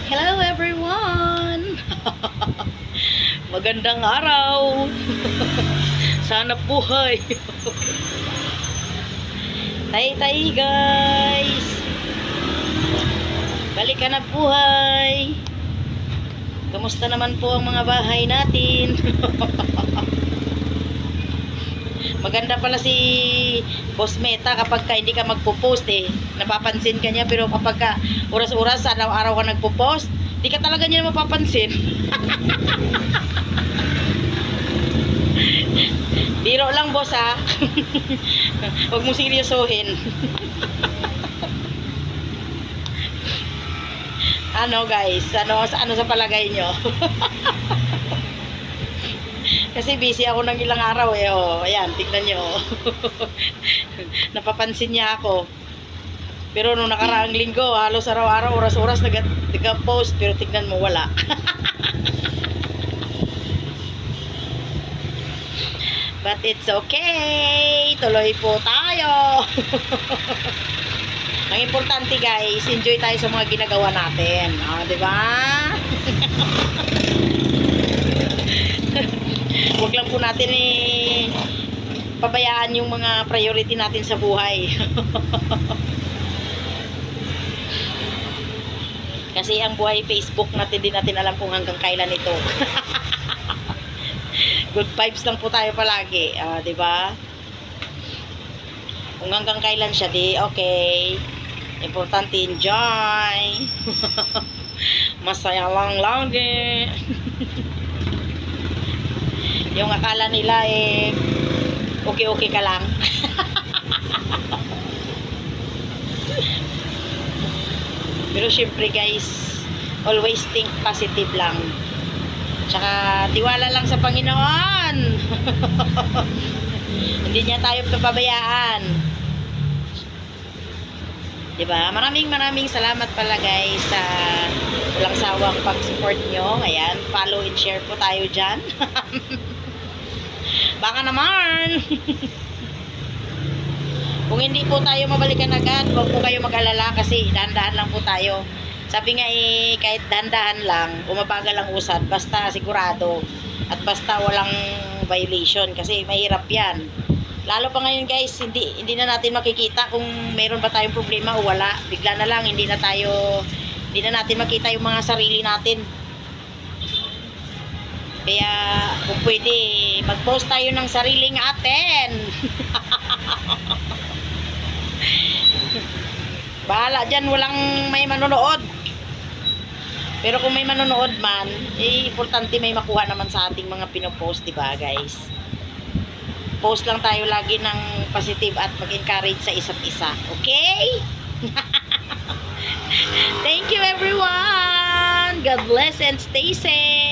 Hello everyone! Magandang araw! Sana buhay! Tay-tay guys! Balik ka na buhay! Kamusta naman po ang mga bahay natin? Maganda pala si Boss Meta kapag ka hindi ka magpo-post eh. Napapansin ka niya, pero kapag ka oras-oras, araw-araw ka nagpo-post, di ka talaga niya mapapansin. Biro lang boss ha. Huwag mong seryosohin. Ano guys, ano sa palagay nyo? Kasi busy ako ng ilang araw eh. Oh, ayan, tignan nyo. Napapansin niya ako. Pero nung nakaraang linggo, halos araw-araw, oras-oras nag-post. Pero tignan mo, wala. But it's okay. Tuloy po tayo. Ang importante guys, enjoy tayo sa mga ginagawa natin. Di ba? Huwag lang po natin pabayaan yung mga priority natin sa buhay. Kasi ang buhay Facebook natin, din natin alam kung hanggang kailan ito. Good vibes lang po tayo palagi, 'di ba? Kung hanggang kailan siya, di okay. Importante enjoy. Masaya lang lagi. Yung akala nila okay ka lang. Pero syempre guys, always think positive lang. Tsaka tiwala lang sa Panginoon. Hindi niya tayo papabayaan. Diba? Maraming salamat pala guys sa walang sawang pag-support nyo. Ayan, follow and share po tayo dyan. Baka naman. Kung hindi po tayo mabalikan agad, huwag po kayo mag-alala kasi dahan-dahan lang po tayo. Sabi nga kahit dahan-dahan lang, umabagal ang usad, basta sigurado at basta walang violation kasi mahirap yan. Lalo pa ngayon guys, hindi na natin makikita kung meron ba tayong problema o wala. Bigla na lang, hindi na natin makita yung mga sarili natin. Kaya kung pwede, mag-post tayo ng sariling atin. Bahala dyan, walang may manonood. Pero kung may manonood man, importante may makuha naman sa ating mga pinopost, diba guys? Post lang tayo lagi ng positive at mag-encourage sa isa't isa. Okay? Thank you everyone! God bless and stay safe!